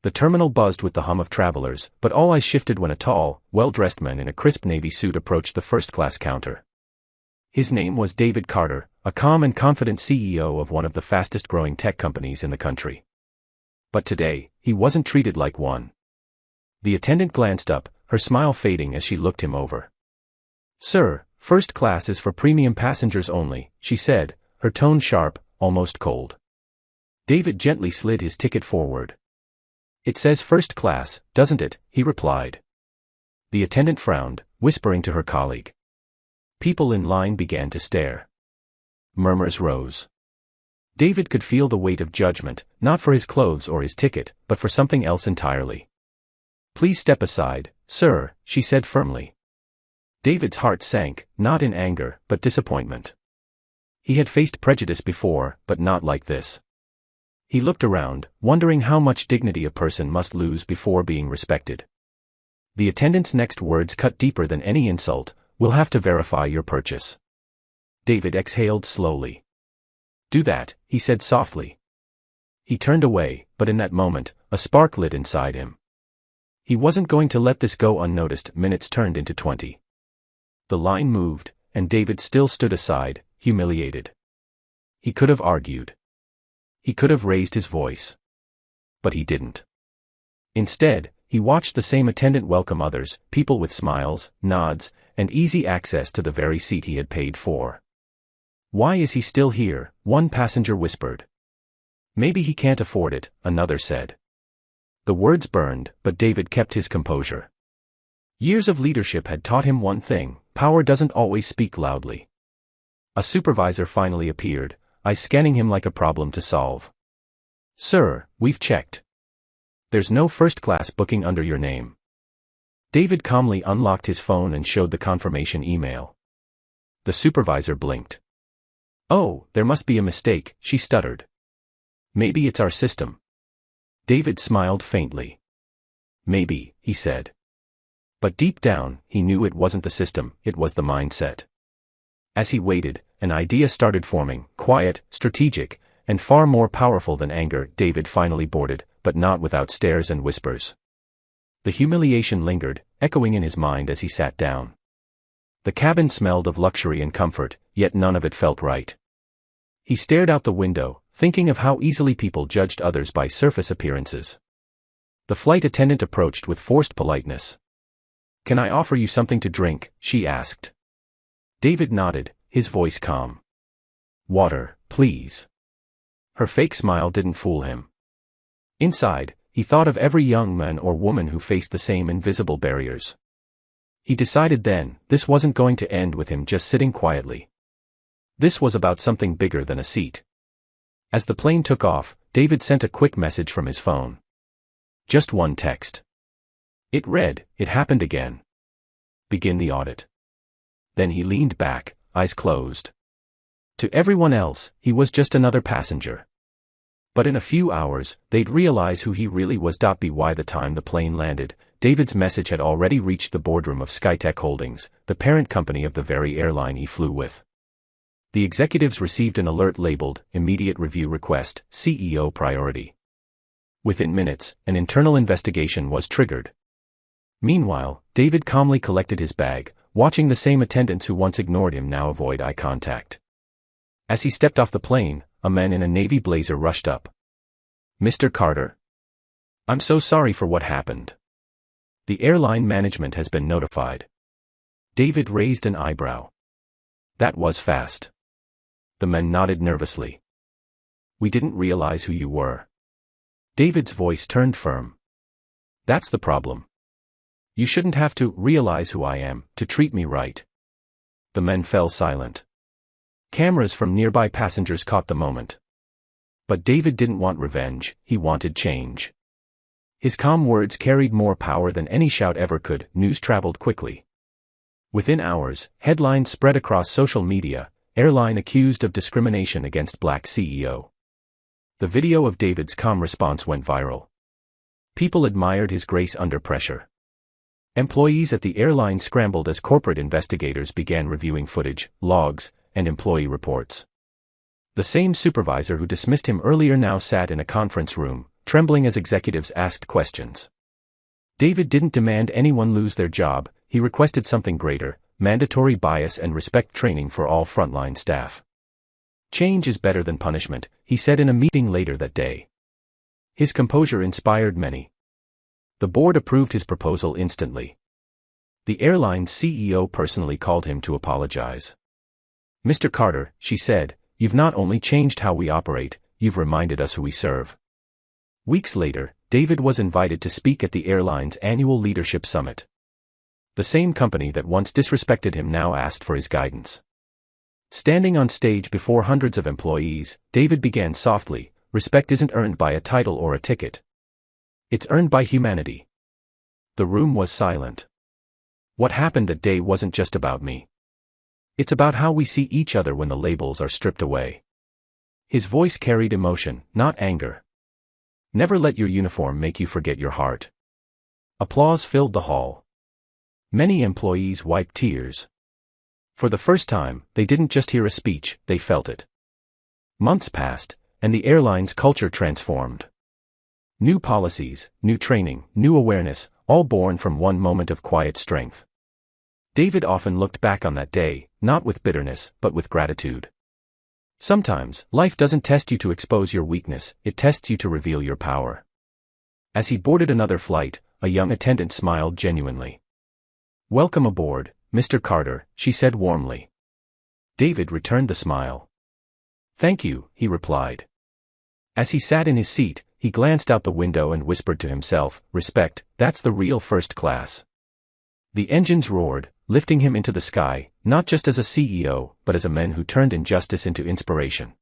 The terminal buzzed with the hum of travelers, but all eyes shifted when a tall, well-dressed man in a crisp navy suit approached the first-class counter. His name was David Carter, a calm and confident CEO of one of the fastest-growing tech companies in the country. But today, he wasn't treated like one. The attendant glanced up, her smile fading as she looked him over. "Sir, first class is for premium passengers only," she said, her tone sharp, almost cold. David gently slid his ticket forward. "It says first class, doesn't it?" he replied. The attendant frowned, whispering to her colleague. People in line began to stare. Murmurs rose. David could feel the weight of judgment, not for his clothes or his ticket, but for something else entirely. "Please step aside, sir," she said firmly. David's heart sank, not in anger, but disappointment. He had faced prejudice before, but not like this. He looked around, wondering how much dignity a person must lose before being respected. The attendant's next words cut deeper than any insult. "We'll have to verify your purchase." David exhaled slowly. "Do that," he said softly. He turned away, but in that moment, a spark lit inside him. He wasn't going to let this go unnoticed. Minutes turned into 20. The line moved, and David still stood aside, humiliated. He could have argued. He could have raised his voice. But he didn't. Instead, he watched the same attendant welcome others, people with smiles, nods, and easy access to the very seat he had paid for. "Why is he still here?" one passenger whispered. "Maybe he can't afford it," another said. The words burned, but David kept his composure. Years of leadership had taught him one thing: power doesn't always speak loudly. A supervisor finally appeared, eyes scanning him like a problem to solve. "Sir, we've checked. There's no first-class booking under your name." David calmly unlocked his phone and showed the confirmation email. The supervisor blinked. "Oh, there must be a mistake," she stuttered. "Maybe it's our system." David smiled faintly. "Maybe," he said. But deep down, he knew it wasn't the system, it was the mindset. As he waited, an idea started forming, quiet, strategic, and far more powerful than anger. David finally boarded, but not without stares and whispers. The humiliation lingered, echoing in his mind as he sat down. The cabin smelled of luxury and comfort, yet none of it felt right. He stared out the window, thinking of how easily people judged others by surface appearances. The flight attendant approached with forced politeness. "Can I offer you something to drink?" she asked. David nodded, his voice calm. "Water, please." Her fake smile didn't fool him. Inside, he thought of every young man or woman who faced the same invisible barriers. He decided then, this wasn't going to end with him just sitting quietly. This was about something bigger than a seat. As the plane took off, David sent a quick message from his phone. Just one text. It read, "It happened again. Begin the audit." Then he leaned back, eyes closed. To everyone else, he was just another passenger. But in a few hours, they'd realize who he really was. By the time the plane landed, David's message had already reached the boardroom of Skytech Holdings, the parent company of the very airline he flew with. The executives received an alert labeled, "Immediate Review Request, CEO Priority." Within minutes, an internal investigation was triggered. Meanwhile, David calmly collected his bag, watching the same attendants who once ignored him now avoid eye contact. As he stepped off the plane, a man in a navy blazer rushed up. "Mr. Carter? I'm so sorry for what happened. The airline management has been notified." David raised an eyebrow. "That was fast." The man nodded nervously. "We didn't realize who you were." David's voice turned firm. "That's the problem. You shouldn't have to realize who I am to treat me right." The men fell silent. Cameras from nearby passengers caught the moment. But David didn't want revenge, he wanted change. His calm words carried more power than any shout ever could. News traveled quickly. Within hours, headlines spread across social media, "Airline accused of discrimination against black CEO." The video of David's calm response went viral. People admired his grace under pressure. Employees at the airline scrambled as corporate investigators began reviewing footage, logs, and employee reports. The same supervisor who dismissed him earlier now sat in a conference room, trembling as executives asked questions. David didn't demand anyone lose their job, he requested something greater: mandatory bias and respect training for all frontline staff. Change is better than punishment, he said in a meeting later that day. His composure inspired many. The board approved his proposal instantly. The airline's CEO personally called him to apologize. "Mr. Carter," she said, "you've not only changed how we operate, you've reminded us who we serve." Weeks later, David was invited to speak at the airline's annual leadership summit. The same company that once disrespected him now asked for his guidance. Standing on stage before hundreds of employees, David began softly, "Respect isn't earned by a title or a ticket. It's earned by humanity." The room was silent. What happened that day wasn't just about me. It's about how we see each other when the labels are stripped away. His voice carried emotion, not anger. Never let your uniform make you forget your heart. Applause filled the hall. Many employees wiped tears. For the first time, they didn't just hear a speech, they felt it. Months passed, and the airline's culture transformed. New policies, new training, new awareness, all born from one moment of quiet strength. David often looked back on that day, not with bitterness, but with gratitude. Sometimes, life doesn't test you to expose your weakness, it tests you to reveal your power. As he boarded another flight, a young attendant smiled genuinely. "Welcome aboard, Mr. Carter," she said warmly. David returned the smile. "Thank you," he replied. As he sat in his seat, he glanced out the window and whispered to himself, "Respect, that's the real first class." The engines roared, lifting him into the sky, not just as a CEO, but as a man who turned injustice into inspiration.